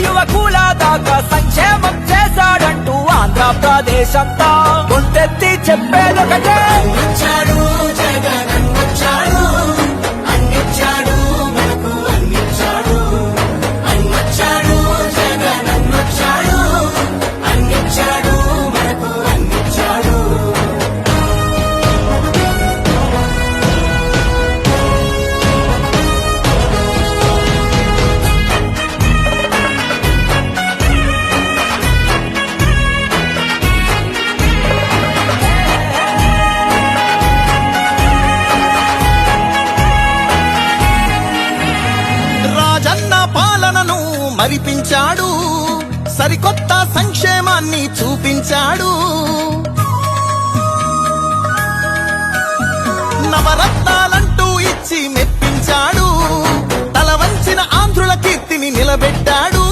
యువకుల దాకా సంక్షేమం చేశాడంటూ ఆంధ్రప్రదేశ్ అంతా కొండెత్తి చెప్పేదొకటే. పాలనను మరిపించాడు, సరికొత్త సంక్షేమాన్ని చూపించాడు. నవరత్నాలంటూ ఇచ్చి మెప్పించాడు, తల వంచిన ఆంధ్రుల కీర్తిని నిలబెట్టాడు.